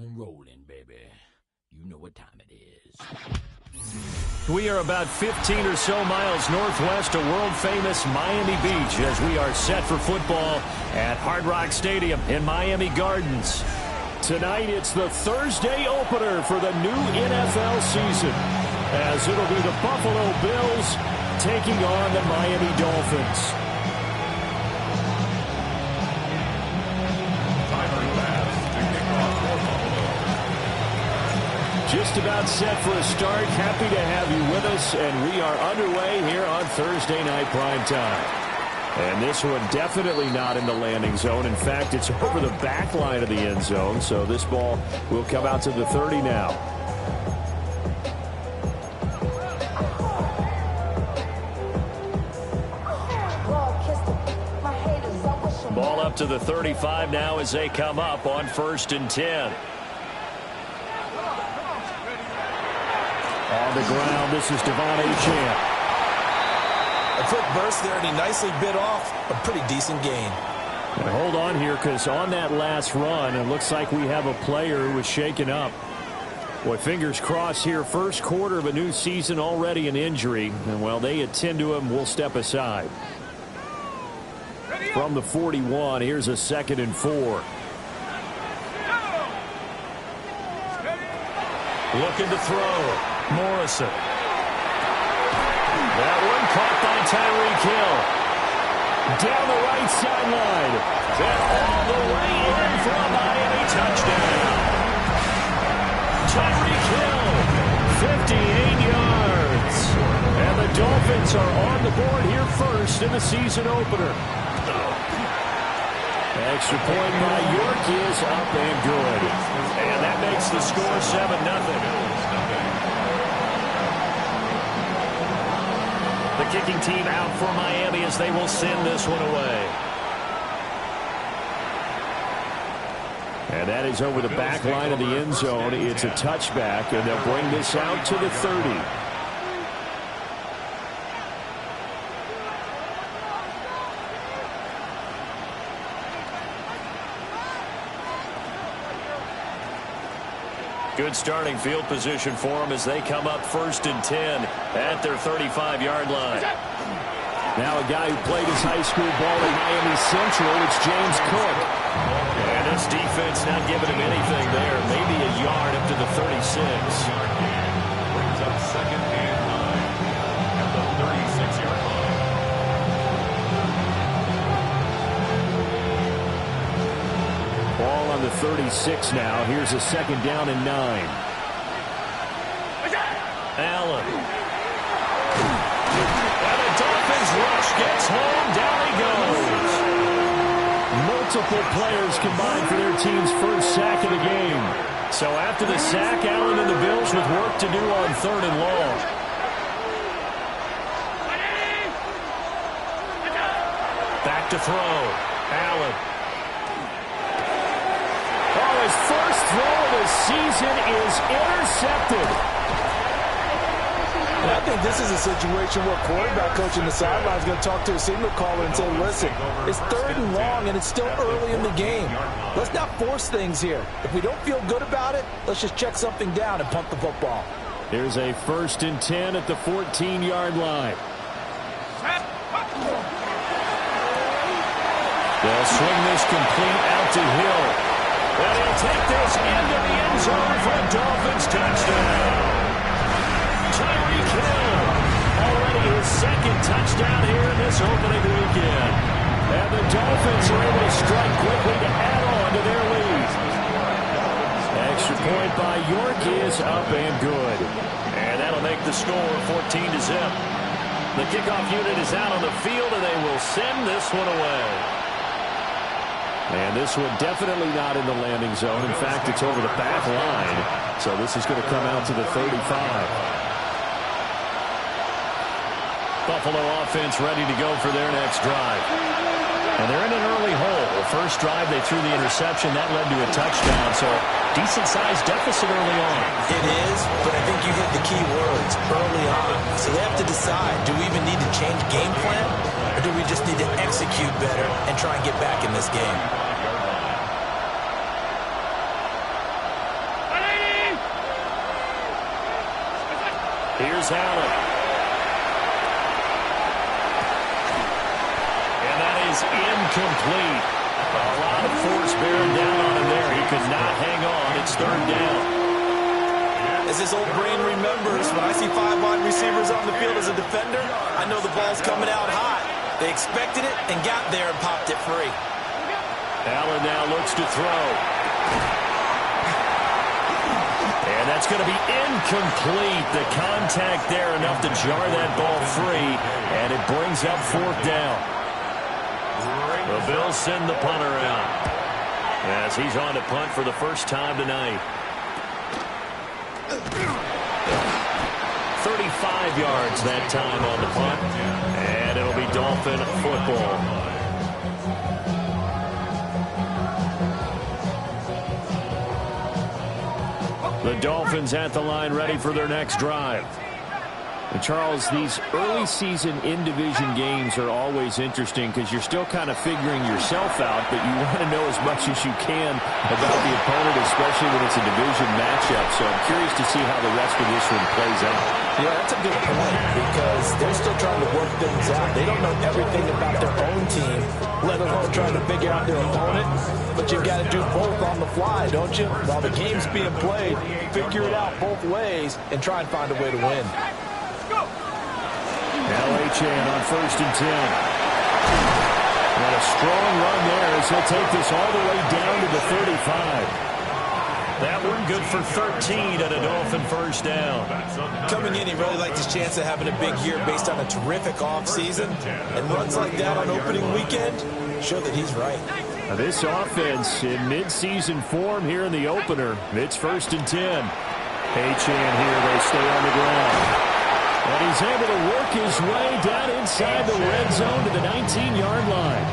and rolling, baby. You know what time it is. We are about 15 or so miles northwest of world-famous Miami Beach as we are set for football at Hard Rock Stadium in Miami Gardens. Tonight, it's the Thursday opener for the new NFL season, as it'll be the Buffalo Bills taking on the Miami Dolphins. Just about set for a start. Happy to have you with us, and we are underway here on Thursday Night Prime Time. And this one definitely not in the landing zone. In fact, it's over the back line of the end zone, so this ball will come out to the 30 now. Ball up to the 35 now as they come up on 1st and 10. On the ground, this is Devon Achane. A quick burst there, and he nicely bit off a pretty decent gain. And hold on here, because on that last run, it looks like we have a player who was shaken up. Boy, fingers crossed here. First quarter of a new season, already an injury. And while they attend to him, we'll step aside. From the 41, here's a 2nd and 4. Looking to throw. Morrison. That one caught by Tyreek Hill. Down the right sideline. And all the way in for a Miami touchdown. Tyreek Hill, 58 yards. And the Dolphins are on the board here first in the season opener. Extra point by York is up and good. And that makes the score 7-0. The kicking team out for Miami as they will send this one away. And that is over the back line of the end zone. It's a touchback, and they'll bring this out to the 30. Good starting field position for them as they come up 1st and 10 at their 35-yard line. Now a guy who played his high school ball at Miami Central, it's James Cook. And this defense not giving him anything there. Maybe a yard up to the 36. Brings up 2nd and 9 at the 36-yard line. Ball on the 36 now. Here's a 2nd down and 9. Allen. And the Dolphins rush gets home. Down he goes. Multiple players combined for their team's first sack of the game. So after the sack, Allen and the Bills with work to do on 3rd and long. Back to throw. Allen. His first throw of the season is intercepted. And I think this is a situation where quarterback coach in the sideline is going to talk to a signal caller and say, listen, it's 3rd and long and it's still early in the game. Let's not force things here. If we don't feel good about it, let's just check something down and punt the football. Here's a 1st and 10 at the 14-yard line. They'll swing this complete out to Hill. And he'll take this into the end zone for a Dolphins touchdown. Tyreek Hill, already his 2nd touchdown here in this opening weekend. And the Dolphins are able to strike quickly to add on to their lead. Extra point by York is up and good. And that'll make the score 14-0. The kickoff unit is out on the field, and they will send this one away. And this one definitely not in the landing zone. In fact, it's over the back line. So this is going to come out to the 35. Buffalo offense ready to go for their next drive. And they're in an early hole. The first drive, they threw the interception. That led to a touchdown. So decent-sized deficit early on. It is, but I think you hit the key words, early on. So they have to decide, do we even need to change game plan? Or do we just need to execute better and try and get back in this game? Here's Allen. And that is incomplete. A lot of force bearing down on him there. He could not hang on. It's third down. As his old brain remembers, when I see 5 wide receivers on the field as a defender, I know the ball's coming out hot. They expected it and got there and popped it free. Allen now looks to throw. And that's going to be incomplete. The contact there enough to jar that ball free, and it brings up fourth down. The Bills send the punter out as he's on to punt for the first time tonight. 35 yards that time on the punt, and it'll be Dolphin football. The Dolphins at the line ready for their next drive. And Charles, these early season in-division games are always interesting because you're still kind of figuring yourself out, but you want to know as much as you can about the opponent, especially when it's a division matchup. So I'm curious to see how the rest of this one plays out. Yeah, that's a good point because they're still trying to work things out. They don't know everything about their own team, let alone trying to figure out their opponent. But you've got to do both on the fly, don't you? While the game's being played, figure it out both ways and try and find a way to win. Now Achane on 1st and 10. And a strong run there as he'll take this all the way down to the 35. That one good for 13 at a Dolphin first down. Coming in, he really liked his chance of having a big year based on a terrific offseason. And runs like that on opening weekend show that he's right. Now this offense in mid-season form here in the opener. It's 1st and 10. Achane here, they stay on the ground. And he's able to work his way down inside the red zone to the 19-yard line.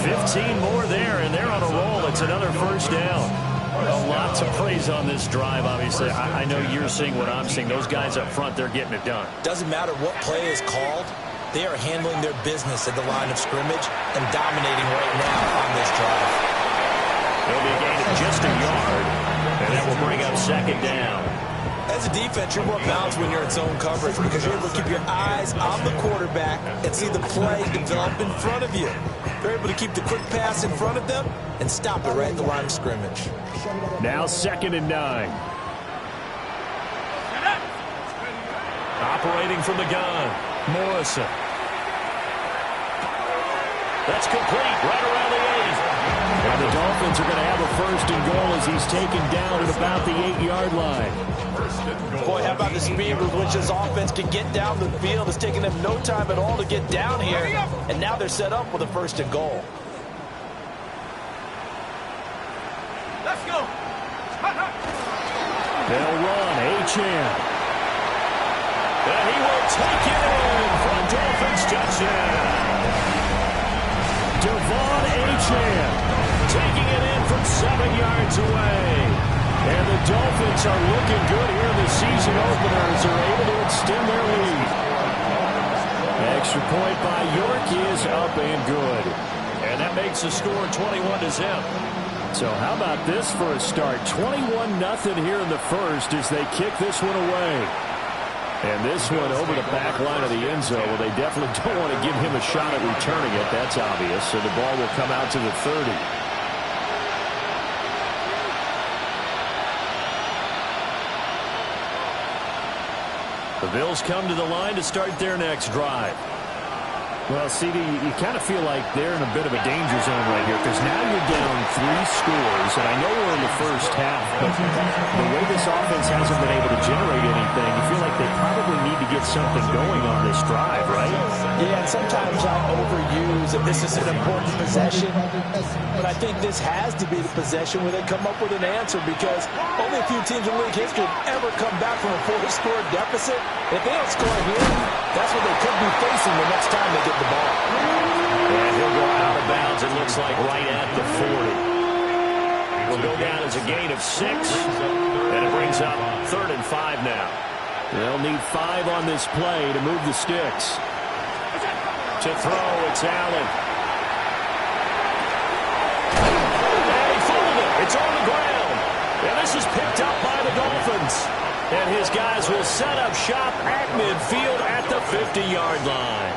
15 more there, and they're on a roll. It's another first down. A lot to praise on this drive, obviously. I know you're seeing what I'm seeing. Those guys up front, they're getting it done. Doesn't matter what play is called. They are handling their business at the line of scrimmage and dominating right now on this drive. It'll be a gain of just a yard, and that will bring up second down. As a defense, you're more balanced when you're in zone coverage because you're able to keep your eyes on the quarterback and see the play develop in front of you. They're able to keep the quick pass in front of them and stop it right at the line of scrimmage. Now 2nd and 9. Operating from the gun, Morrison. That's complete right around the 8. And the Dolphins are going to have a 1st and goal as he's taken down at about the 8-yard line. Boy, how about the speed with which this offense can get down the field? It's taken them no time at all to get down here, and now they're set up with a 1st and goal. Let's go. They'll run, Achane. And he will take it in for a Dolphins touchdown. Devon Achane taking it in from 7 yards away. And the Dolphins are looking good here in the season opener as they're able to extend their lead. Extra point by York is up and good. And that makes the score 21-0. So how about this for a start? 21-0 here in the first as they kick this one away. And this one over the back line of the end zone. Well, they definitely don't want to give him a shot at returning it. That's obvious. So the ball will come out to the 30. The Bills come to the line to start their next drive. Well, CD, you kind of feel like they're in a bit of a danger zone right here because now you're down 3 scores, and I know we're in the first half, but the way this offense hasn't been able to generate anything, you feel like they probably need to get something going on this drive, right? Yeah, and sometimes I overuse that this is an important possession, but I think this has to be the possession where they come up with an answer because only a few teams in league history have ever come back from a 4-score deficit. If they don't score here, that's what they could be facing the next time they get the ball. And he'll go out of bounds, it looks like, right at the 40. Will go down as a gain of 6, and it brings up 3rd and 5 now. They'll need 5 on this play to move the sticks. To throw, it's Allen. And he fumbled it. It's on the ground. And this is picked up by the Dolphins. And his guys will set up shop at midfield at the 50-yard line.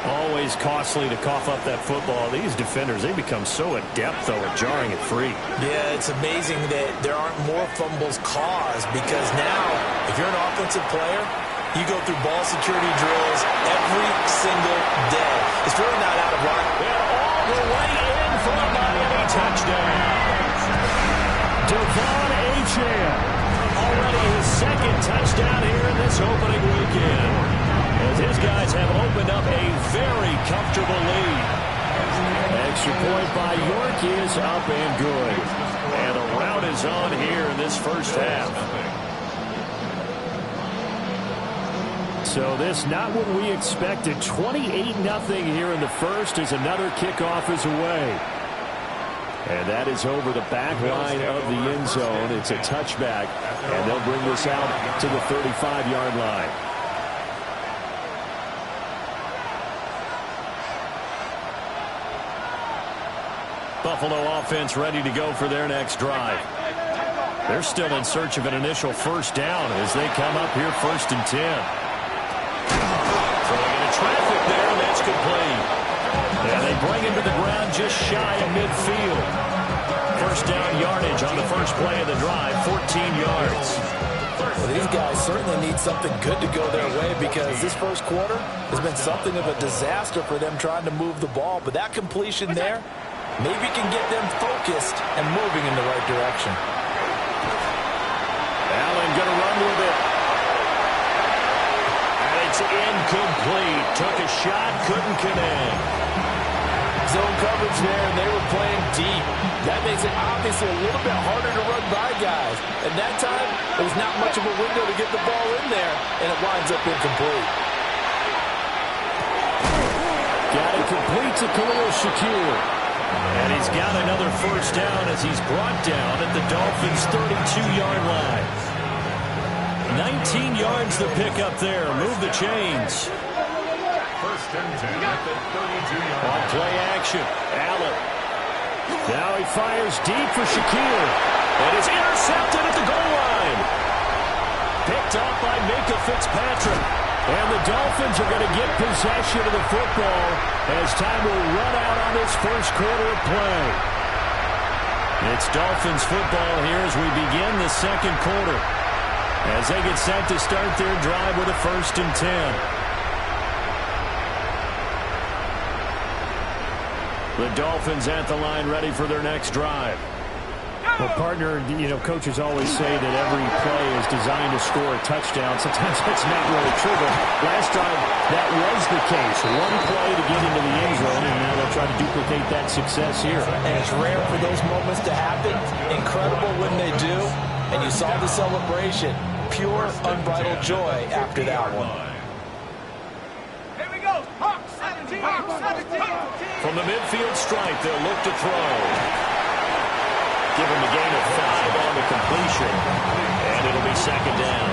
Always costly to cough up that football. These defenders, they become so adept, though, at jarring it free. Yeah, it's amazing that there aren't more fumbles caused because now, if you're an offensive player, you go through ball security drills every single day. It's really not out of line. And all the way in for a Miami touchdown. Devon Achane, already his second touchdown here in this opening weekend, as his guys have opened up a very comfortable lead. Extra point by York is up and good. And a rout is on here in this first half. So this not what we expected. 28-0 here in the first as another kickoff is away. And that is over the back line of the end zone. It's a touchback, and they'll bring this out to the 35-yard line. Buffalo offense ready to go for their next drive. They're still in search of an initial first down as they come up here 1st and 10. Throwing into traffic there, and that's complete. And they bring him to the ground just shy of midfield. First down yardage on the first play of the drive, 14 yards. Well, these guys certainly need something good to go their way because this first quarter has been something of a disaster for them trying to move the ball. But that completion there maybe can get them focused and moving in the right direction. Allen going to run with it. And it's incomplete. Took a shot, couldn't connect. Zone coverage there, and they were playing deep. That makes it obviously a little bit harder to run by guys. At that time, there was not much of a window to get the ball in there, and it winds up incomplete. Got it complete to Khalil Shakir. And he's got another first down as he's brought down at the Dolphins' 32-yard line. 19 yards to pick up there. Move the chains. 1st and 10 at the 32-yard line. On play action, Allen. Now he fires deep for Shakir. And is intercepted at the goal line. Picked off by Minkah Fitzpatrick. And the Dolphins are going to get possession of the football as time will run out on this first quarter of play. It's Dolphins football here as we begin the second quarter, as they get set to start their drive with a 1st and 10. The Dolphins at the line ready for their next drive. Well, partner, you know, coaches always say that every play is designed to score a touchdown. Sometimes that's not really true, but last time that was the case. One play to get into the end zone, and now they'll try to duplicate that success here. And it's rare for those moments to happen. Incredible when they do. And you saw the celebration. Pure, unbridled joy after that one. Here we go. Hawks 17. Hawks 17. From the midfield stripe, they'll look to throw. Give him a gain of 5 on the completion, and it'll be 2nd down.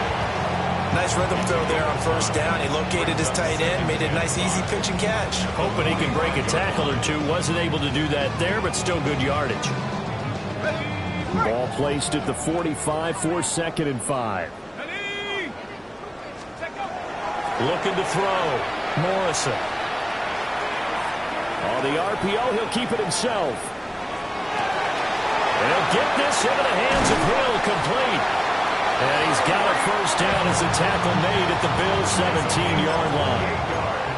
Nice rhythm throw there on 1st down. He located his tight end, made a nice easy pitch and catch. Hoping he can break a tackle or two. Wasn't able to do that there, but still good yardage. Ball placed at the 45 for 2nd and 5. Looking to throw. Morrison. On the RPO, he'll keep it himself. They'll get this into the hands of Hill, complete. And he's got a first down as a tackle made at the Bills' 17-yard line.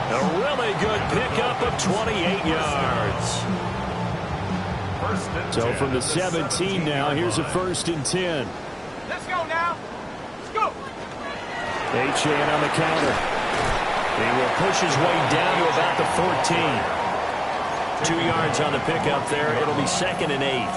A really good pickup of 28 yards. So from the 17 now, here's a 1st and 10. Let's go now. Let's go. Achane on the counter. He will push his way down to about the 14. 2 yards on the pickup there. It'll be 2nd and 8.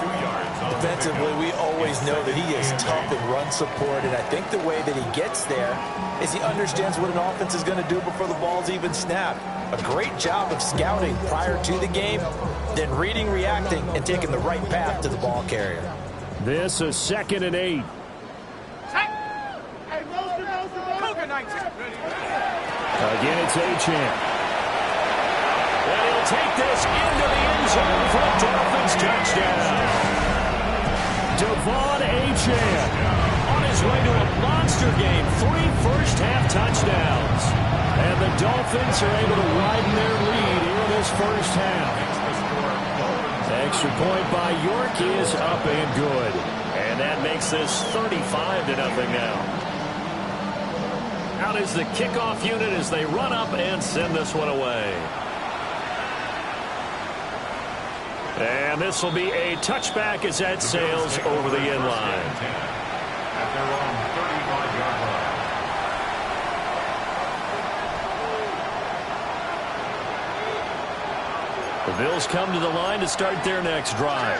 Defensively, we always know that he is tough in run support, and I think the way that he gets there is he understands what an offense is going to do before the ball's even snapped. A great job of scouting prior to the game, then reading, reacting, and taking the right path to the ball carrier. This is 2nd and 8. Again, it's Achane. And he'll take this into the end zone for a Dolphins touchdown. Devon Achane on his way to a monster monster game. 3 first-half touchdowns. And the Dolphins are able to widen their lead here in this first half. Extra point by York is up and good. And that makes this 35-0 now. Out is the kickoff unit as they run up and send this one away. And this will be a touchback as that sails over the end line. At their own 35-yard line. The Bills come to the line to start their next drive.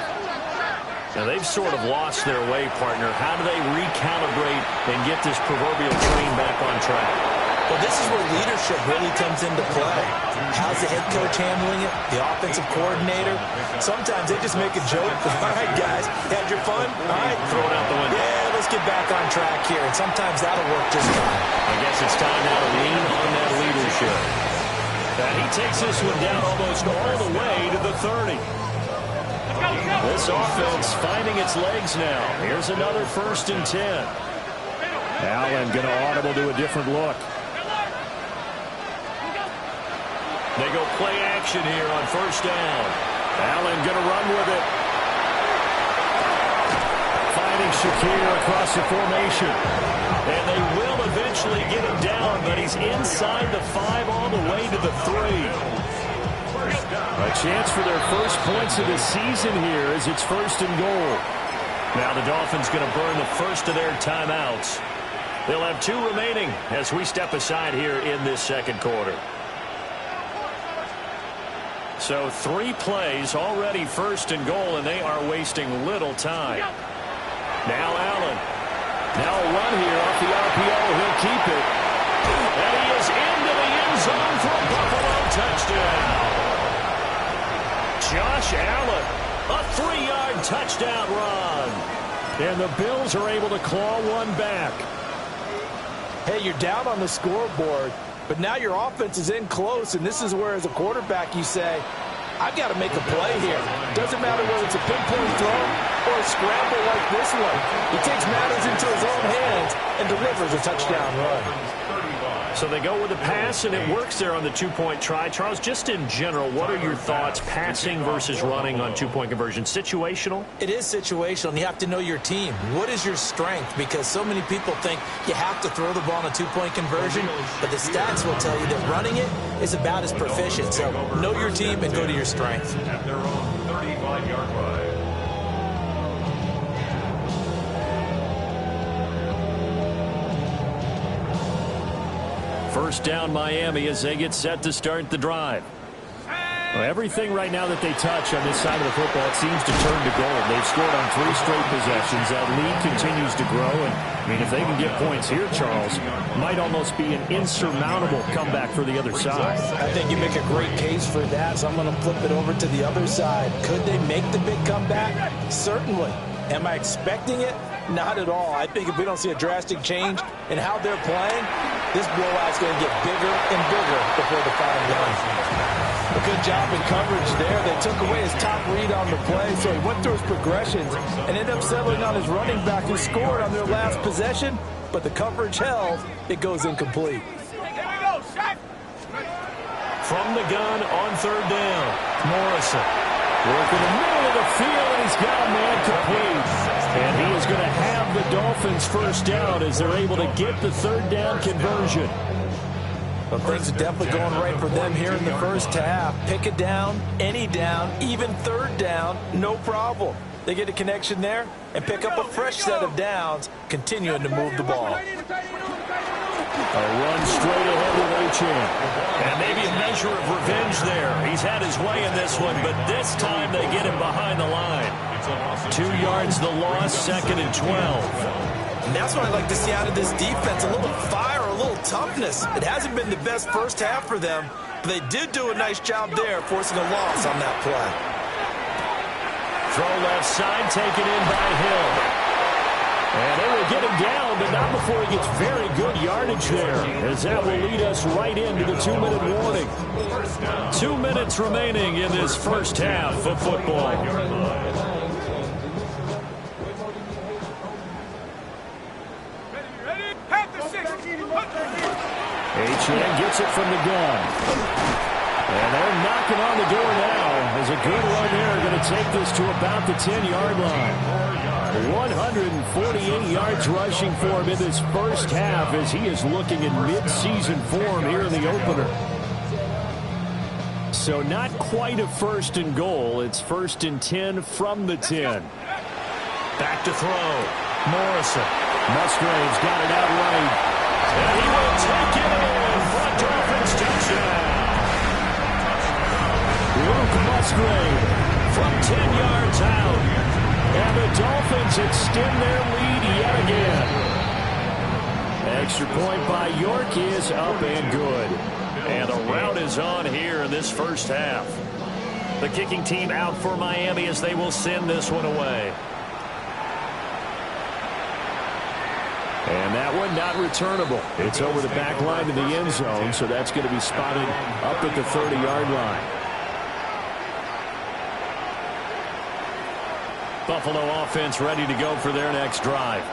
Now, they've sort of lost their way, partner. How do they recalibrate and get this proverbial train back on track? Well, this is where leadership really comes into play. How's the head coach handling it? The offensive coordinator? Sometimes they just make a joke. All right, guys, had your fun? All right. Throw it out the window. Yeah, let's get back on track here. And sometimes that'll work just fine. I guess it's time now to lean on that leadership. And he takes this one down almost all the way to the 30. This offense finding its legs now. Here's another 1st and 10. Allen going to audible to a different look. They go play action here on 1st down. Allen going to run with it. Finding Shakir across the formation. And they will eventually get him down, but he's inside the 5 all the way to the 3. A chance for their first points of the season here as it's 1st and goal. Now the Dolphins going to burn the first of their timeouts. They'll have 2 remaining as we step aside here in this second quarter. So 3 plays already 1st and goal, and they are wasting little time. Now Allen. Now a run here off the RPO. He'll keep it. And he is into the end zone for a Buffalo touchdown. Josh Allen, a 3-yard touchdown run. And the Bills are able to claw one back. Hey, you're down on the scoreboard, but now your offense is in close, and this is where, as a quarterback, you say, I've got to make a play here. Doesn't matter whether it's a pinpoint throw or a scramble like this one. He takes matters into his own hands and delivers a touchdown run. So they go with a pass, and it works there on the 2-point try. Charles, just in general, what are your thoughts passing versus running on 2-point conversion? Situational? It is situational, and you have to know your team. What is your strength? Because so many people think you have to throw the ball on a 2-point conversion, but the stats will tell you that running it is about as proficient. So know your team and go to your strength. At their own 35-yard line. First down Miami as they get set to start the drive. Well, everything right now that they touch on this side of the football, it seems to turn to gold. They've scored on 3 straight possessions. That lead continues to grow. And, I mean, if they can get points here, Charles, might almost be an insurmountable comeback for the other side. I think you make a great case for that, so I'm going to flip it over to the other side. Could they make the big comeback? Certainly. Am I expecting it? Not at all. I think if we don't see a drastic change in how they're playing, this blowout's going to get bigger and bigger before the final line. A good job in coverage there. They took away his top read on the play, so he went through his progressions and ended up settling on his running back who scored on their last possession, but the coverage held. It goes incomplete. From the gun on 3rd down, Morrison. Working the middle of the field, and he's got a man complete. And he is going to have the Dolphins first down as they're able to get the 3rd down conversion. Well, things are definitely going right for them here in the first half. Pick a down, any down, even 3rd down, no problem. They get a connection there and pick up a fresh set of downs, continuing to move the ball. A run straight ahead with Achane. And maybe a measure of revenge there. He's had his way in this one, but this time they get him behind the line. 2 yards the loss, 2nd and 12. And that's what I like to see out of this defense, a little fire, a little toughness. It hasn't been the best first half for them, but they did do a nice job there, forcing a loss on that play. Throw left side, taken in by Hill. And they will get him down, but not before he gets very good yardage there, as that will lead us right into the 2-minute warning. 2 minutes remaining in this first half of football. Hey! H.N. gets it from the gun. And they're knocking on the door now. There's a good run there. Going to take this to about the 10-yard line. 148 yards rushing for him in this first half as he is looking in mid-season form here in the opener. So not quite a first and goal. It's 1st and 10 from the 10. Back to throw. Morrison. Musgrave's got it out right. And he will take it in for a Dolphins touchdown. Luke Musgrave From 10 yards out. And the Dolphins extend their lead yet again. Extra point by York is up and good. And the rout is on here in this first half. The kicking team out for Miami as they will send this one away. And that one not returnable. It's over the back line of the end zone, so that's going to be spotted up at the 30-yard line. Buffalo offense ready to go for their next drive.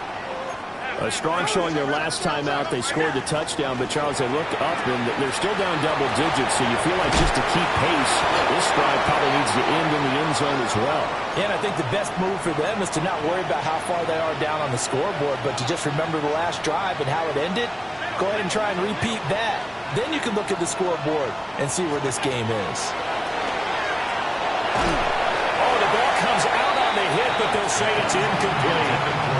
A strong showing their last time out. They scored the touchdown, but Charles, they looked up and they're still down double digits, so you feel like just to keep pace, this drive probably needs to end in the end zone as well. Yeah, and I think the best move for them is to not worry about how far they are down on the scoreboard, but to just remember the last drive and how it ended. Go ahead and try and repeat that. Then you can look at the scoreboard and see where this game is. Oh, the ball comes out on the hit, but they'll say it's incomplete.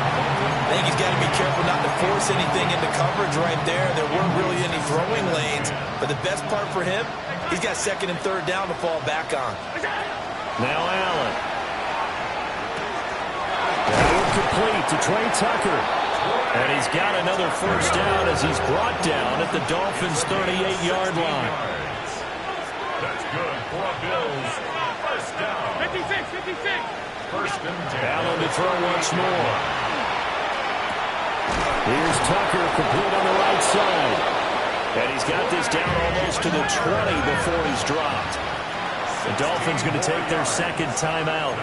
I think he's got to be careful not to force anything into coverage right there. There weren't really any throwing lanes, but the best part for him, he's got 2nd and 3rd down to fall back on. Now Allen. Complete to Trey Tucker. And he's got another first down as he's brought down at the Dolphins' 38-yard line. That's good for Bills. First down. 56. First and 10. Allen to throw once more. Here's Tucker, complete on the right side. And he's got this down almost to the 20 before he's dropped. The Dolphins going to take their 2nd timeout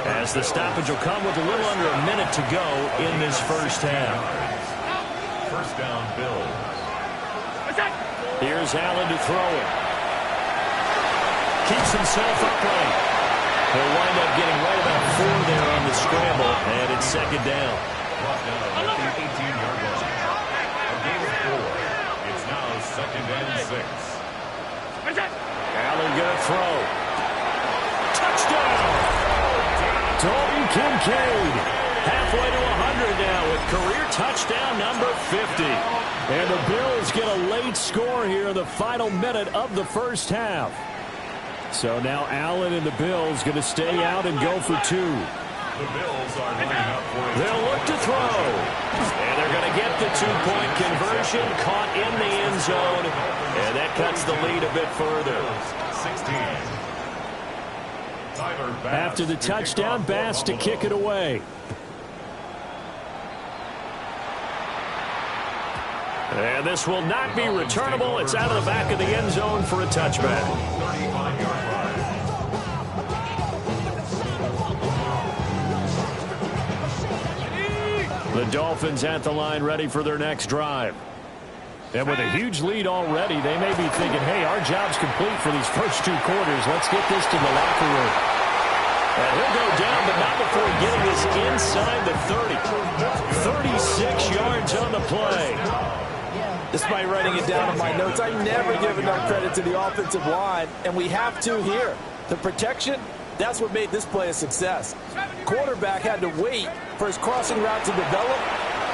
as the stoppage will come with a little under a minute to go in this first half. First down, Bills. Here's Allen to throw it. Keeps himself upright. He'll wind up getting right about 4 there on the scramble, and it's 2nd down. Brought down at the 18-yard line. A gain of 4. It's now 2nd and 6. Allen going to throw. Touchdown! Dalton Kincaid. Halfway to 100 now with career touchdown number 50. And the Bills get a late score here in the final minute of the first half. So now Allen and the Bills going to stay out and go for 2. The Bills are lining up for it. They'll look to throw. And they're going to get the 2-point conversion, caught in the end zone. And that cuts the lead a bit further. 16. After the touchdown, Bass to kick it away. And this will not be returnable. It's out of the back of the end zone for a touchback. 35-yard line. The Dolphins at the line ready for their next drive. And with a huge lead already, they may be thinking, hey, our job's complete for these first 2 quarters. Let's get this to the locker room. And he'll go down, but not before getting this inside the 30. 36 yards on the play. Despite writing it down in my notes, I never give enough credit to the offensive line, and we have to here. The protection, that's what made this play a success. Quarterback had to wait for his crossing route to develop,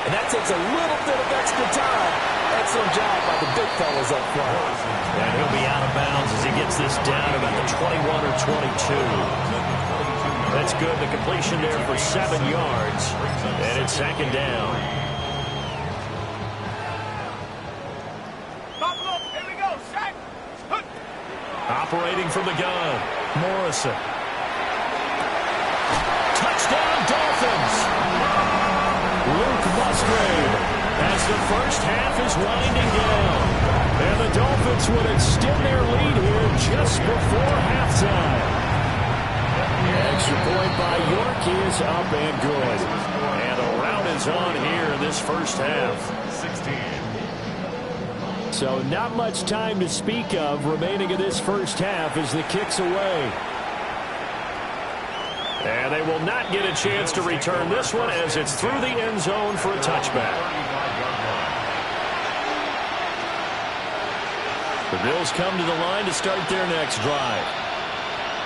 and that takes a little bit of extra time. Excellent job by the big fellas up front. And he'll be out of bounds as he gets this down about the 21 or 22. That's good. The completion there for 7 yards. And it's 2nd down. Here we go. Sack. Operating from the gun. Morrison. Touchdown, Dolphins. Luke Musgrave as the first half is winding down. And the Dolphins would extend their lead here just before halftime. Extra point by York is up and good. And the rout is on here in this first half. 16. So not much time to speak of remaining in this first half as the kick's away. And they will not get a chance to return this one as it's through the end zone for a touchback. The Bills come to the line to start their next drive.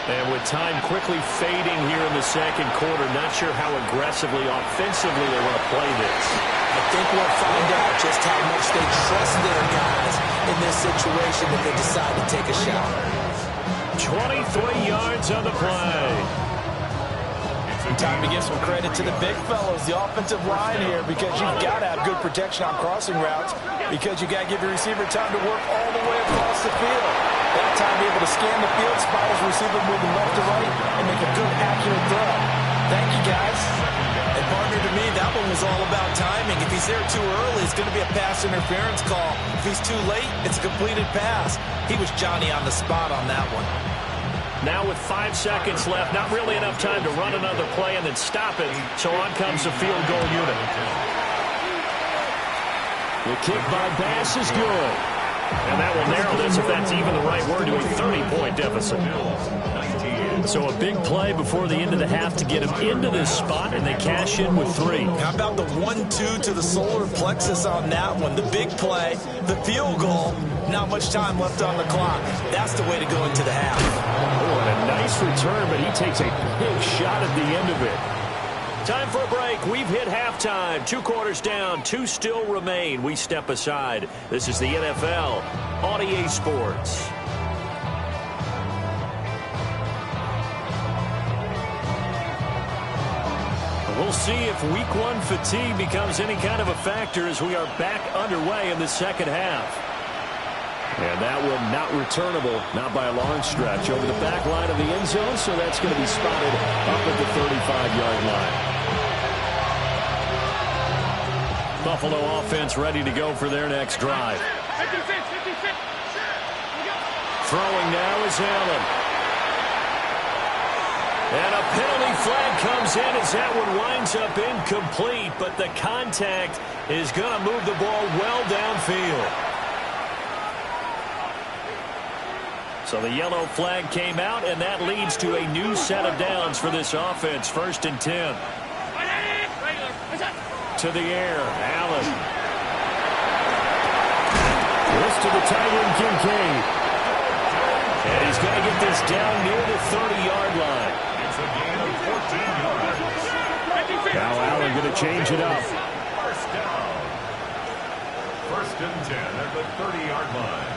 And with time quickly fading here in the second quarter, not sure how aggressively, offensively they want to play this. I think we'll find out just how much they trust their guys in this situation if they decide to take a shot. 23 yards on the play. Time to give some credit to the big fellows, the offensive line here, because you've got to have good protection on crossing routes, because you got to give your receiver time to work all the way across the field. That time to be able to scan the field, spot his receiver moving left to right, and make a good, accurate throw. Thank you, guys. And partner, to me, that one was all about timing. If he's there too early, it's going to be a pass interference call. If he's too late, it's a completed pass. He was Johnny on the spot on that one. Now with 5 seconds left, not really enough time to run another play and then stop it. So on comes the field goal unit. The kick by Bass is good. And that will narrow this, if that's even the right word, to a 30-point deficit. So a big play before the end of the half to get him into this spot, and they cash in with 3. How about the 1-2 to the solar plexus on that one? The big play, the field goal, not much time left on the clock. That's the way to go into the half. Oh, and a nice return, but he takes a big shot at the end of it. Time for a break. We've hit halftime. 2 quarters down. 2 still remain. We step aside. This is the NFL on EA Sports. We'll see if Week 1 fatigue becomes any kind of a factor as we are back underway in the second half. And that one not returnable, not by a long stretch, over the back line of the end zone, so that's going to be spotted up at the 35-yard line. Buffalo offense ready to go for their next drive. 56. Throwing now is Allen. And a penalty flag comes in as that one winds up incomplete, but the contact is going to move the ball well downfield. So the yellow flag came out, and that leads to a new set of downs for this offense. 1st and 10. To the air, Allen. This to the tight end, Kincaid. And he's going to get this down near the 30-yard line. It's a gain of 14 yards. Now Allen going to change it up. First down. 1st and 10 at the 30-yard line.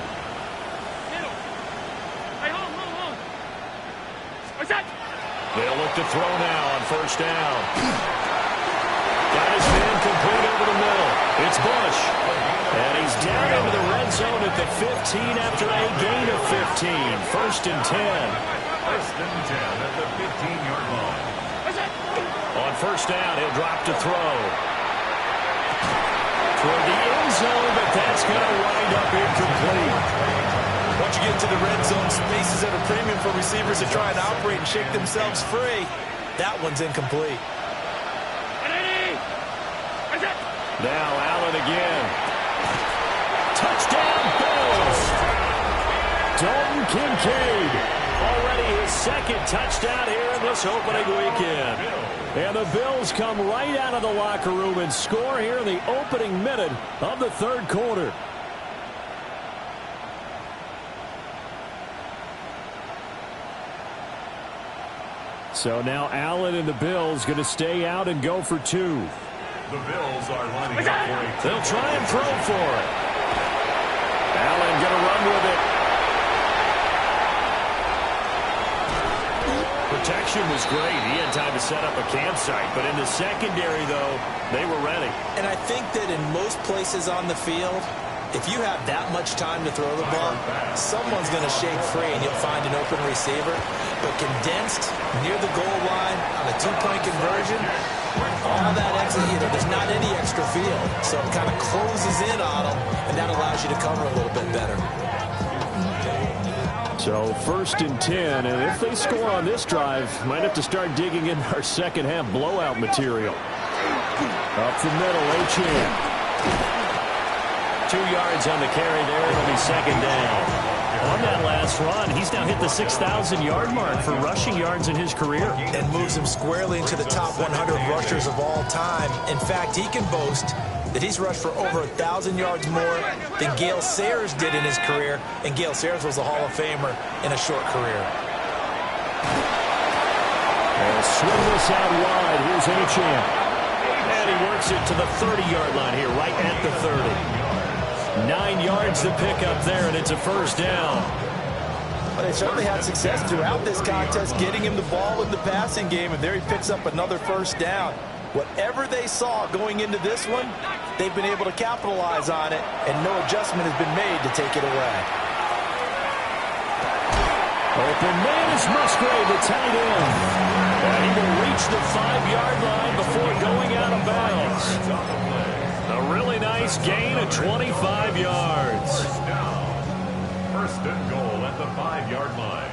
They'll look to throw now on 1st down. Got his man complete over the middle. It's Bush. And he's down into the red zone at the 15 after a gain of 15. 1st and 10. 1st and 10 at the 15-yard line. On 1st down, he'll drop to throw. Toward the end zone, but that's going to wind up incomplete. Once you get into the red zone, spaces at a premium for receivers to try and operate and shake themselves free. That one's incomplete. Now Allen again. Touchdown, Bills! Dalton Kincaid. Already his 2nd touchdown here in this opening weekend. And the Bills come right out of the locker room and score here in the opening minute of the 3rd quarter. So now Allen and the Bills going to stay out and go for 2. The Bills are lining up for a... They'll try and throw for it. Allen going to run with it. Protection was great. He had time to set up a campsite. But in the secondary, though, they were ready. And I think that in most places on the field, if you have that much time to throw the ball, someone's going to shake free and you'll find an open receiver. But condensed near the goal line on a 2-point conversion, all that extra, there's not any extra field. So it kind of closes in on them, and that allows you to cover a little bit better. So 1st and 10, and if they score on this drive, might have to start digging in our second half blowout material. Up the middle, Achane. 2 yards on the carry there. It'll be second down. On that last run, he's now hit the 6,000-yard mark for rushing yards in his career. And moves him squarely into the top 100 rushers of all time. In fact, he can boast that he's rushed for over 1,000 yards more than Gale Sayers did in his career. And Gale Sayers was a Hall of Famer in a short career. And swing this out wide. Here's Achane. And he works it to the 30-yard line here, right at the 30. 9 yards to pick up there, and it's a first down. Well, they certainly had success throughout this contest, getting him the ball in the passing game, and there he picks up another first down. Whatever they saw going into this one, they've been able to capitalize on it, and no adjustment has been made to take it away. Open man is Musgrave, the tight end. And he will reach the 5-yard line before going out of bounds. A really nice gain of 25 yards. First and goal at the 5-yard line.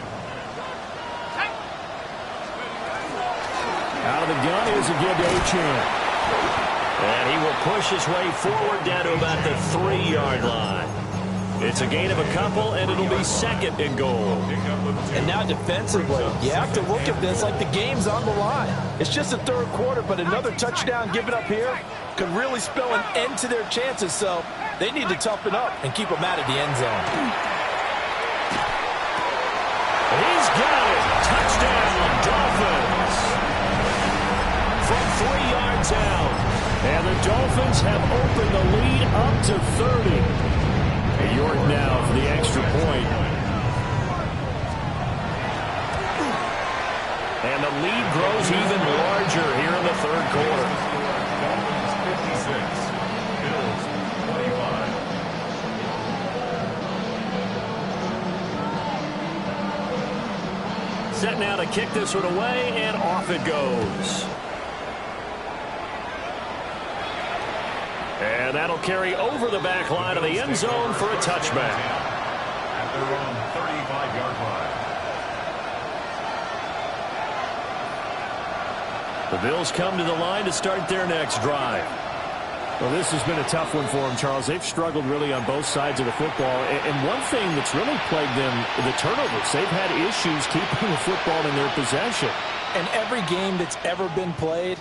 Out of the gun, here's again to Achane. And he will push his way forward down to about the 3-yard line. It's a gain of a couple, and it'll be second and goal. And now defensively, you have to look at this like the game's on the line. It's just the third quarter, but another touchdown given up here could really spell an end to their chances, so they need to toughen up and keep them out of the end zone. He's got it. Touchdown, Dolphins. From 3 yards out. And the Dolphins have opened the lead up to 30. York now for the extra point. And the lead grows even larger here in the third quarter. Dolphins 56, Bills 25. Set now to kick this one away, and off it goes. And that'll carry over the back line of the end zone for a touchback. At their own 35-yard line. The Bills come to the line to start their next drive. Well, this has been a tough one for them, Charles. They've struggled really on both sides of the football. And one thing that's really plagued them, the turnovers. They've had issues keeping the football in their possession. And every game that's ever been played,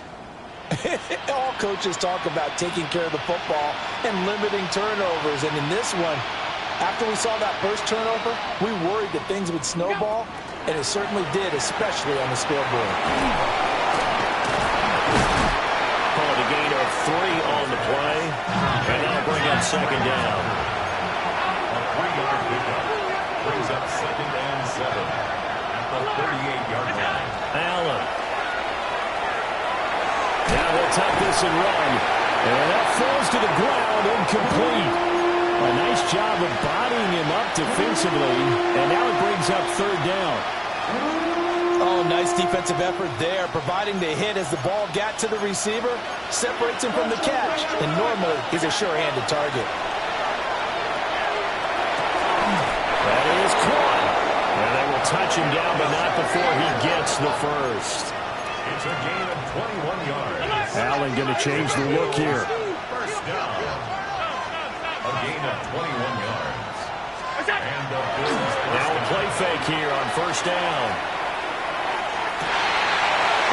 all coaches talk about taking care of the football and limiting turnovers. And in this one, after we saw that first turnover, we worried that things would snowball, and it certainly did, especially on the scoreboard. Call it a gain of 3 on the play, and that'll bring up second down. A 3-yard pickup brings up second and 7 at the 38-yard line. Allen. Now they'll take this and run. And that falls to the ground, incomplete. A nice job of bodying him up defensively. And now it brings up third down. Oh, nice defensive effort there, providing the hit as the ball got to the receiver, separates him from the catch, and normally he's a sure-handed target. That is caught. And they will touch him down, but not before he gets the first. It's a gain of 21 yards. Allen going to change the look here. First down. A gain of 21 yards. And the Bills Now a play fake here on first down.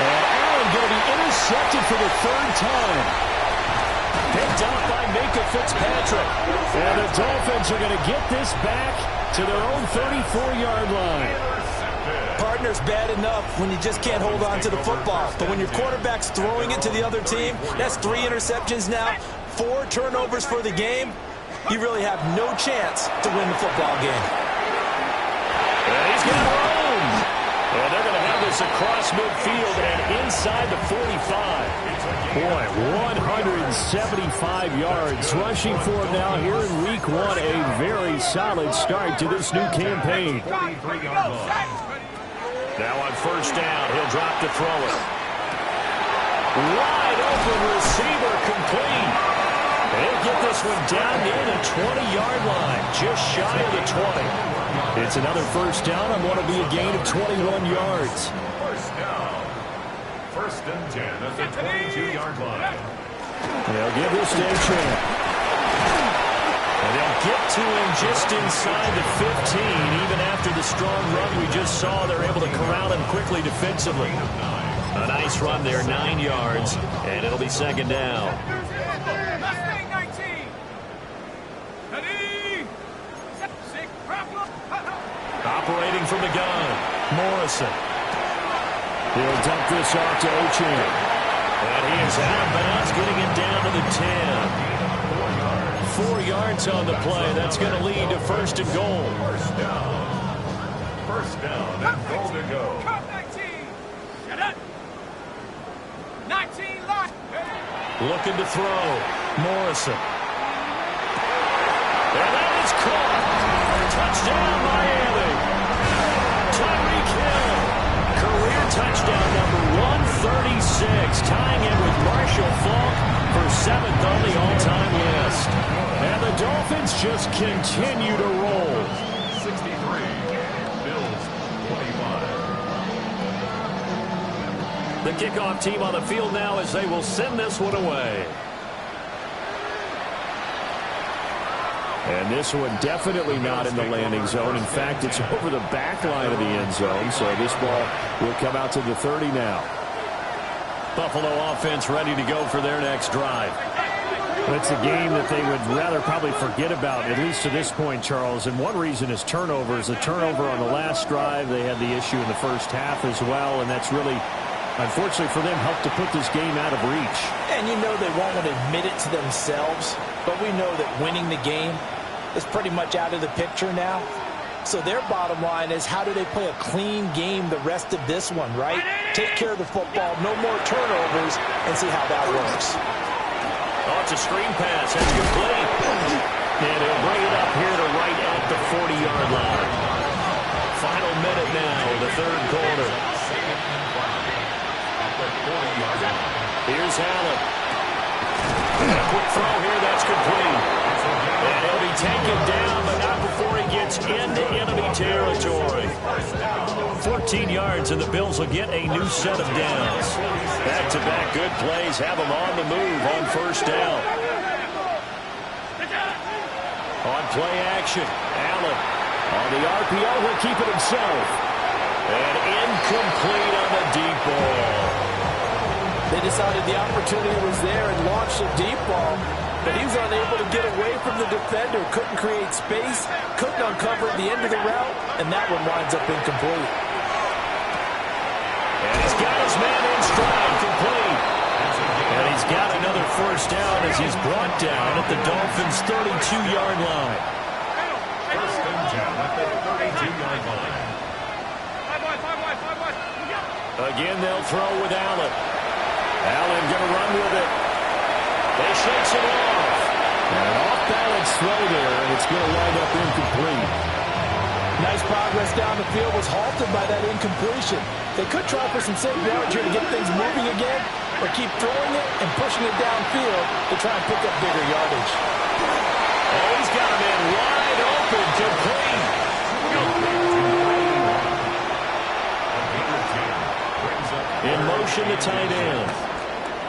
And Allen going to be intercepted for the third time. Picked up by Minka Fitzpatrick. And the Dolphins are going to get this back to their own 34-yard line. Partner's bad enough when you just can't hold on to the football. But when your quarterback's throwing it to the other team, that's 3 interceptions now, 4 turnovers for the game. You really have no chance to win the football game. And he's got room. And they're going to have this across midfield and inside the 45. Boy, 175 yards rushing for him now here in week 1. A very solid start to this new campaign. 33-yard line. Now on first down, he'll drop to throw it. Wide open receiver complete. He'll get this one down near the 20-yard line, just shy of the 20. It's another first down on what will be a gain of 21 yards. First down. First First and 10 at the 22-yard line. They'll give this to Achane. And they'll get to him just inside the 15. Even after the strong run we just saw, they're able to corral him quickly defensively. A nice run there, 9 yards, and it'll be second down. Operating from the gun, Morrison. He'll dump this off to Achane. And he is out of bounds, getting it down to the 10. 4 yards on the play. That's going to lead to first and goal. First down. First down and goal to go. 19 left. Looking to throw. Morrison. And that is caught. Touchdown, Miami. Tyreek Hill. Career touchdown number 136. Tying in with Marshall Faulk for 7th on the all-time list. And the Dolphins just continue to roll. 63. Bills 25. The kickoff team on the field now as they will send this one away. And this one definitely not in the landing zone. In fact, it's over the back line of the end zone. So this ball will come out to the 30 now. Buffalo offense ready to go for their next drive. It's a game that they would rather probably forget about, at least to this point, Charles. And one reason is turnovers. A turnover on the last drive. They had the issue in the first half as well. And that's really, unfortunately for them, helped to put this game out of reach. And you know they won't want to admit it to themselves, but we know that winning the game is pretty much out of the picture now. So their bottom line is, how do they play a clean game the rest of this one, right? Take care of the football, no more turnovers, and see how that works. Oh, it's a screen pass. That's complete. And he'll bring it up here to right at the 40-yard line. Final minute now in the third quarter. Here's Allen. And a quick throw here, that's complete. And he'll be taken down, but not before he gets into enemy territory. 14 yards, and the Bills will get a new set of downs. Back-to-back good plays have them on the move on first down. On play action, Allen. On the RPO, he'll keep it himself. And incomplete on the deep ball. They decided the opportunity was there and launched a deep ball, but he was unable to get away from the defender, couldn't create space, couldn't uncover the end of the route, and that one winds up incomplete. And he's got his man in stride, complete. And he's got another first down as he's brought down at the Dolphins' 32-yard line. First and 10 at the 32-yard line. Again, they'll throw with Allen. Allen going to run with it. They shakes it off. And off-balance throw there, and it's going to wind up incomplete. Nice progress down the field, was halted by that incompletion. They could try for some safe yards here to get things moving again, or keep throwing it and pushing it downfield to try and pick up bigger yardage. Oh, he's got him in wide open, complete. In motion, the tight end.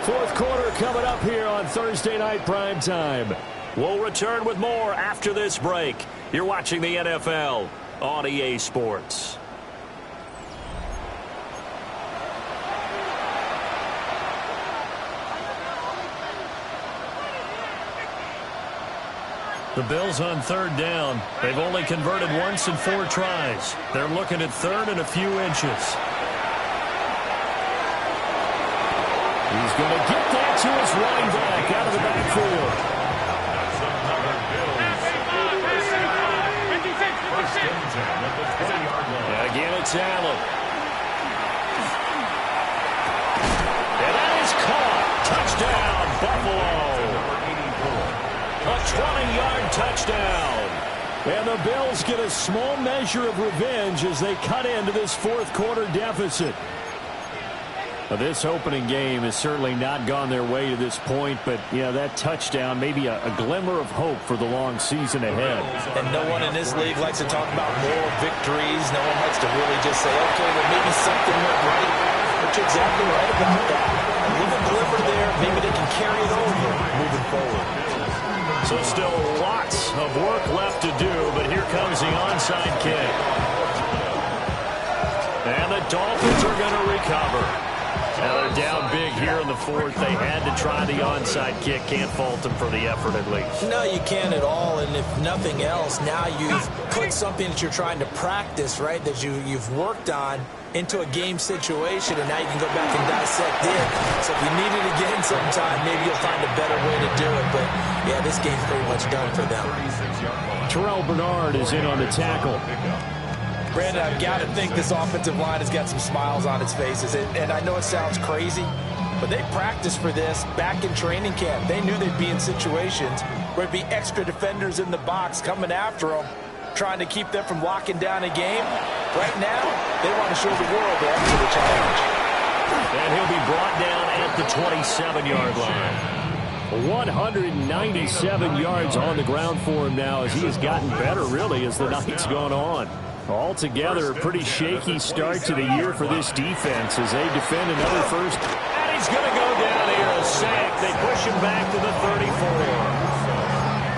Fourth quarter coming up here on Thursday Night Primetime. We'll return with more after this break. You're watching the NFL on EA Sports. The Bills on third down. They've only converted once in 4 tries. They're looking at third and a few inches. He's going to get that to his running back out of the backfield. And again, it's Allen. And that is caught. Touchdown, Buffalo. A 20-yard touchdown. And the Bills get a small measure of revenge as they cut into this fourth quarter deficit. This opening game has certainly not gone their way to this point, but yeah, that touchdown, maybe a glimmer of hope for the long season ahead. And no one in this league likes to talk about moral victories. No one likes to really just say, okay, well, maybe something went right. But Coach, exactly right about that. A little glimmer there. Maybe they can carry it over moving forward. So still lots of work left to do, but here comes the onside kick. And the Dolphins are going to recover. Now they're down big here in the fourth. They had to try the onside kick. Can't fault them for the effort at least. No, you can't at all. And if nothing else, now you've put something that you're trying to practice, right, that you've worked on into a game situation, and now you can go back and dissect it. So if you need it again sometime, maybe you'll find a better way to do it. But, yeah, this game's pretty much done for them. Terrell Bernard is in on the tackle. Brandon, I've got to think this offensive line has got some smiles on its faces. And I know it sounds crazy, but they practiced for this back in training camp. They knew they'd be in situations where there'd be extra defenders in the box coming after them, trying to keep them from locking down a game. Right now, they want to show the world they're up to the challenge. And he'll be brought down at the 27-yard line. 197 yards on the ground for him now as he has gotten better, really, as the night's gone on. Altogether, a pretty shaky start to the year for this defense as they defend another first. And he's going to go down here, a sack. They push him back to the 34.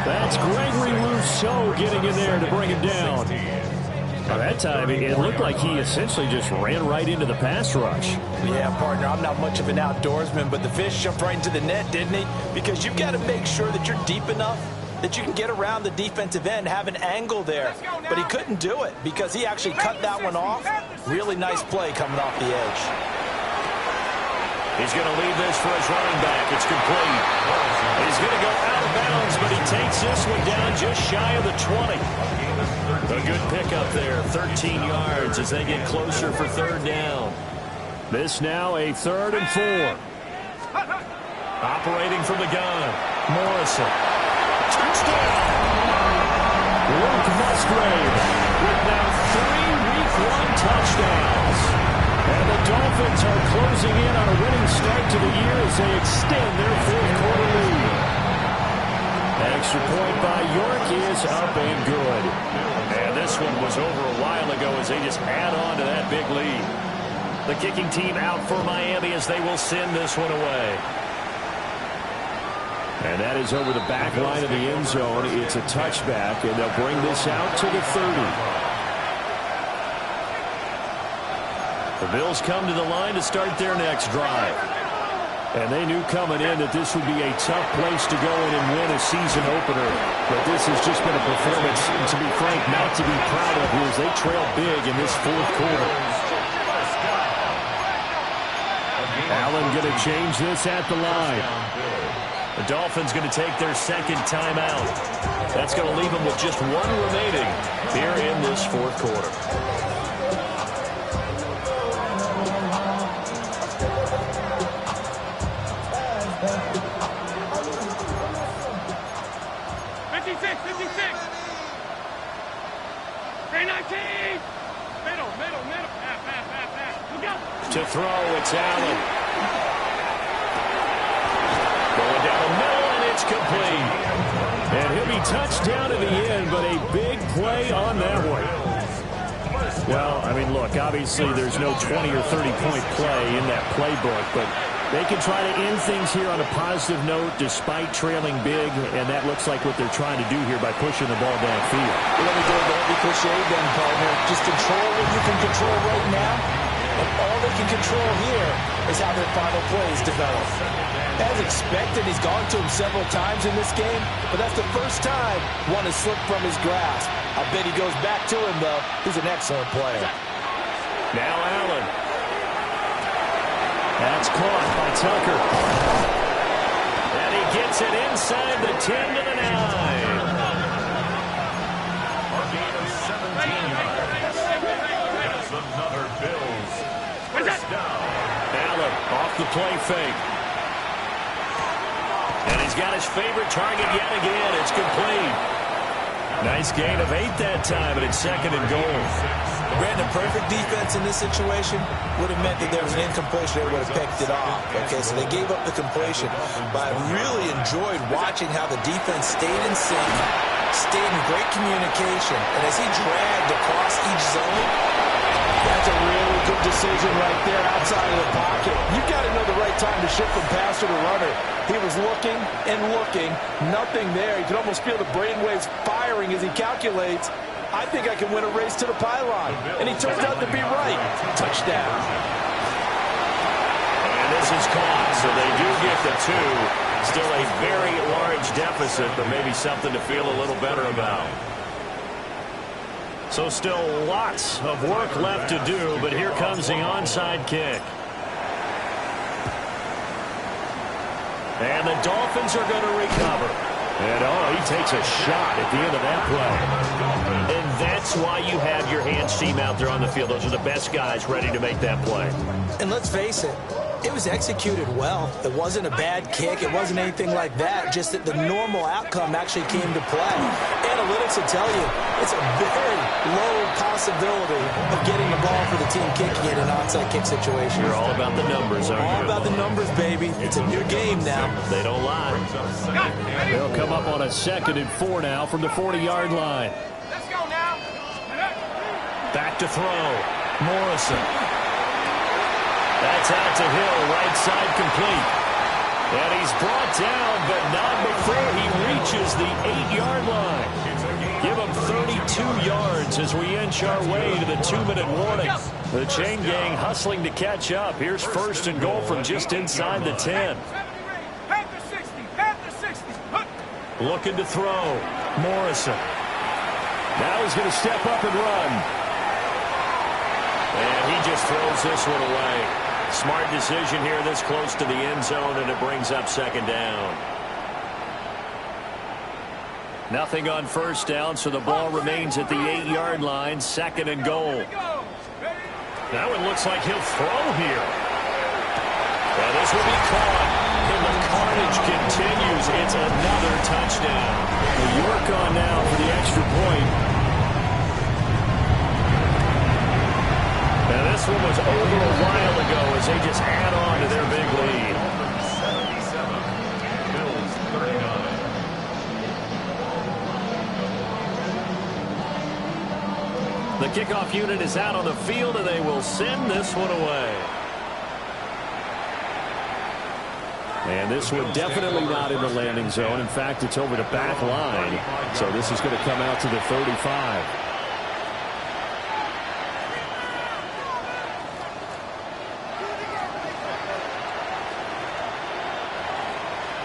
That's Gregory Rousseau getting in there to bring him down. By that time, it looked like he essentially just ran right into the pass rush. Yeah, partner, I'm not much of an outdoorsman, but the fish jumped right into the net, didn't he? Because you've got to make sure that you're deep enough that you can get around the defensive end, have an angle there. But he couldn't do it because he actually cut that one off. Really nice play coming off the edge. He's going to leave this for his running back. It's complete. He's going to go out of bounds, but he takes this one down just shy of the 20. A good pickup there, 13 yards as they get closer for third down. This now a 3rd and 4. Operating from the gun, Morrison. Touchdown! Luke Musgrave with now 3 Week 1 touchdowns. And the Dolphins are closing in on a winning start to the year as they extend their 4th quarter lead. Extra point by York is up and good. And this one was over a while ago as they just add on to that big lead. The kicking team out for Miami as they will send this one away. And that is over the back line of the end zone. It's a touchback, and they'll bring this out to the 30. The Bills come to the line to start their next drive. And they knew coming in that this would be a tough place to go in and win a season opener. But this has just been a performance, to be frank, not to be proud of here as they trail big in this 4th quarter. Allen going to change this at the line. The Dolphins going to take their 2nd timeout. That's going to leave them with just 1 remaining here in this 4th quarter. To throw, it's Allen. Going down the middle, and it's complete. And he'll be touched down at the end, but a big play on that one. Well, I mean, look, obviously there's no 20 or 30-point play in that playbook, but they can try to end things here on a positive note despite trailing big, and that looks like what they're trying to do here by pushing the ball downfield. Let me go with the heavy cliche then, partner. Just control what you can control right now. And all they can control here is how their final plays develop. As expected, he's gone to him several times in this game, but that's the first time one has slipped from his grasp. I bet he goes back to him, though. He's an excellent player. Now Allen. That's caught by Tucker. And he gets it inside the 10 to the 9. Our gain of 17 yards. That's another Bills first down. Allen off the play fake. And he's got his favorite target yet again. It's complete. Nice gain of 8 that time, and it's 2nd and goal. Brandon, perfect defense in this situation would have meant that there was an incompletion. They would have picked it off. Okay, so they gave up the completion. But I really enjoyed watching how the defense stayed in sync, stayed in great communication. And as he dragged across each zone, that's a really good decision right there outside of the pocket. You've got to know the right time to shift from passer to runner. He was looking and looking, nothing there. You can almost feel the brainwaves firing as he calculates, I think I can win a race to the pylon. And he turns out to be right. Touchdown. And this is caught, so they do get the 2. Still a very large deficit, but maybe something to feel a little better about. So still lots of work left to do, but here comes the onside kick. And the Dolphins are going to recover. And, he takes a shot at the end of that play. And that's why you have your hands team out there on the field. Those are the best guys ready to make that play. And let's face it, it was executed well. It wasn't a bad kick. It wasn't anything like that. Just that the normal outcome actually came to play. Analytics will tell you it's a very low possibility of getting the ball for the team kicking it in an onside kick situation. You're all about the numbers, aren't you? All about the numbers, baby. It's a new game now. They don't lie. They'll come up on a 2nd and 4 now from the 40-yard line. Let's go now. Back to throw. Morrison. That's out to Hill, right side complete. And he's brought down, but not before he reaches the 8-yard line. Give him 32 yards as we inch our way to the 2-minute warning. The chain gang hustling to catch up. Here's 1st and goal from just inside the 10. Looking to throw. Morrison. Now he's going to step up and run. And he just throws this one away. Smart decision here this close to the end zone, and it brings up 2nd down. Nothing on 1st down, so the ball remains at the 8-yard line. 2nd and goal. That one looks like he'll throw here. Well, this will be caught, and the carnage continues. It's another touchdown. The York on now for the extra point. And this one was over a while ago as they just add on to their big lead. 77, Bills 39. The kickoff unit is out on the field, and they will send this one away. And this one definitely not in the landing zone. In fact, it's over the back line. So this is going to come out to the 35.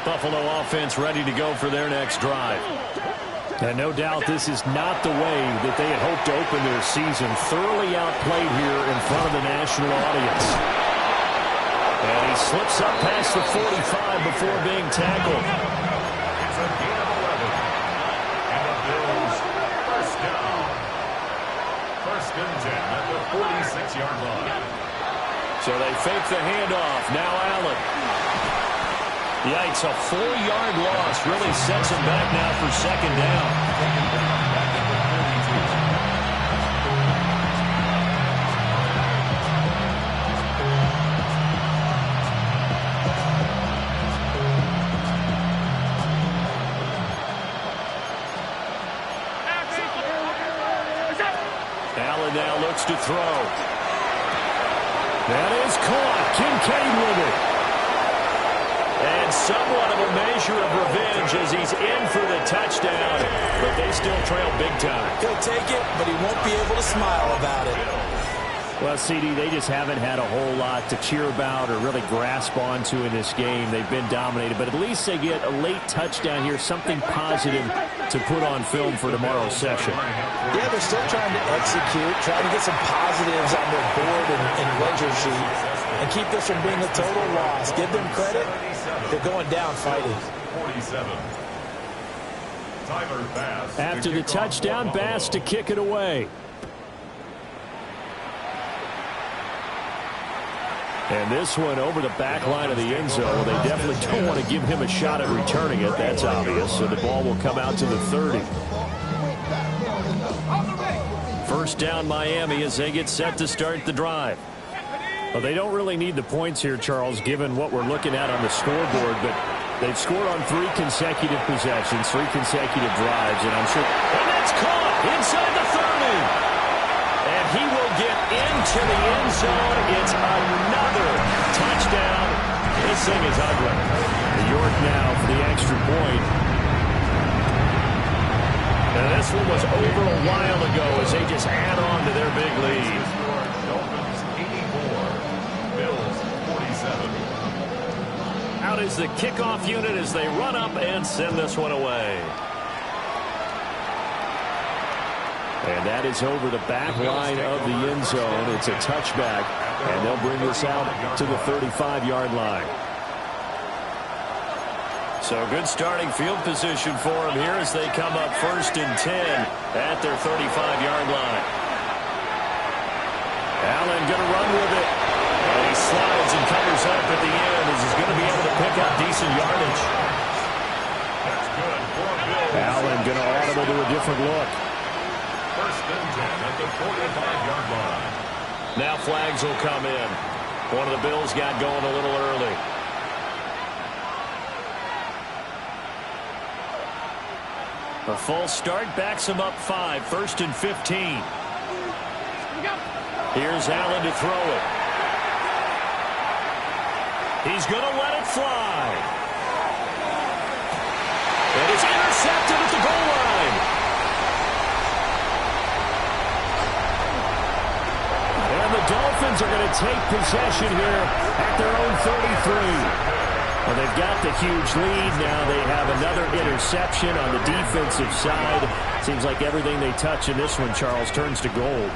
Buffalo offense ready to go for their next drive. And no doubt this is not the way that they had hoped to open their season. Thoroughly outplayed here in front of the national audience. And he slips up past the 45 before being tackled. It's a gain of 11. And the Bills, 1st down. 1st and 10 at the 46-yard line. So they fake the handoff. Now Allen. Yikes, a 4-yard loss really sets him back now for 2nd down. Allen now looks to throw. That is caught. Kincaid with it. And somewhat of a measure of revenge as he's in for the touchdown, but they still trail big time. He'll take it, but he won't be able to smile about it. Well, CD, they just haven't had a whole lot to cheer about or really grasp onto in this game. They've been dominated, but at least they get a late touchdown here, something positive to put on film for tomorrow's session. Yeah, they're still trying to execute, trying to get some positives on their board and ledger sheet, and keep this from being a total loss. Give them credit. They're going down fighting. 47. Tyler Bass. After the touchdown, Bass to kick it away. And this one over the back line of the end zone. They definitely don't want to give him a shot at returning it. That's obvious. So the ball will come out to the 30. 1st down Miami as they get set to start the drive. Well, they don't really need the points here, Charles, given what we're looking at on the scoreboard. But they've scored on 3 consecutive possessions, 3 consecutive drives. And I'm sure... That's caught inside the 30. And he will get into the end zone. It's another touchdown. This thing is ugly. York now for the extra point. And this one was over a while ago as they just add on to their big lead. Dolphins 84, Bills 47. Out is the kickoff unit as they run up and send this one away. And that is over the back line of the end zone. It's a touchback, and they'll bring this out to the 35-yard line. So good starting field position for them here as they come up 1st and 10 at their 35-yard line. Allen going to run with it. And he slides and covers up at the end as he's going to be able to pick up decent yardage. That's good for Bills. Allen going to audible to a different look. 1st and 10 at the 45-yard line. Now flags will come in. One of the Bills got going a little early. A false start backs him up 5. 1st and 15. Here's Allen to throw it. He's going to let it fly. And it's intercepted at the goal line. And the Dolphins are going to take possession here at their own 33. Well, they've got the huge lead. Now they have another interception on the defensive side. Seems like everything they touch in this one, Charles, turns to gold.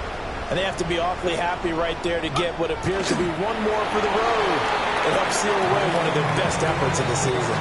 And they have to be awfully happy right there to get what appears to be one more for the road. It helps seal away one of their best efforts of the season.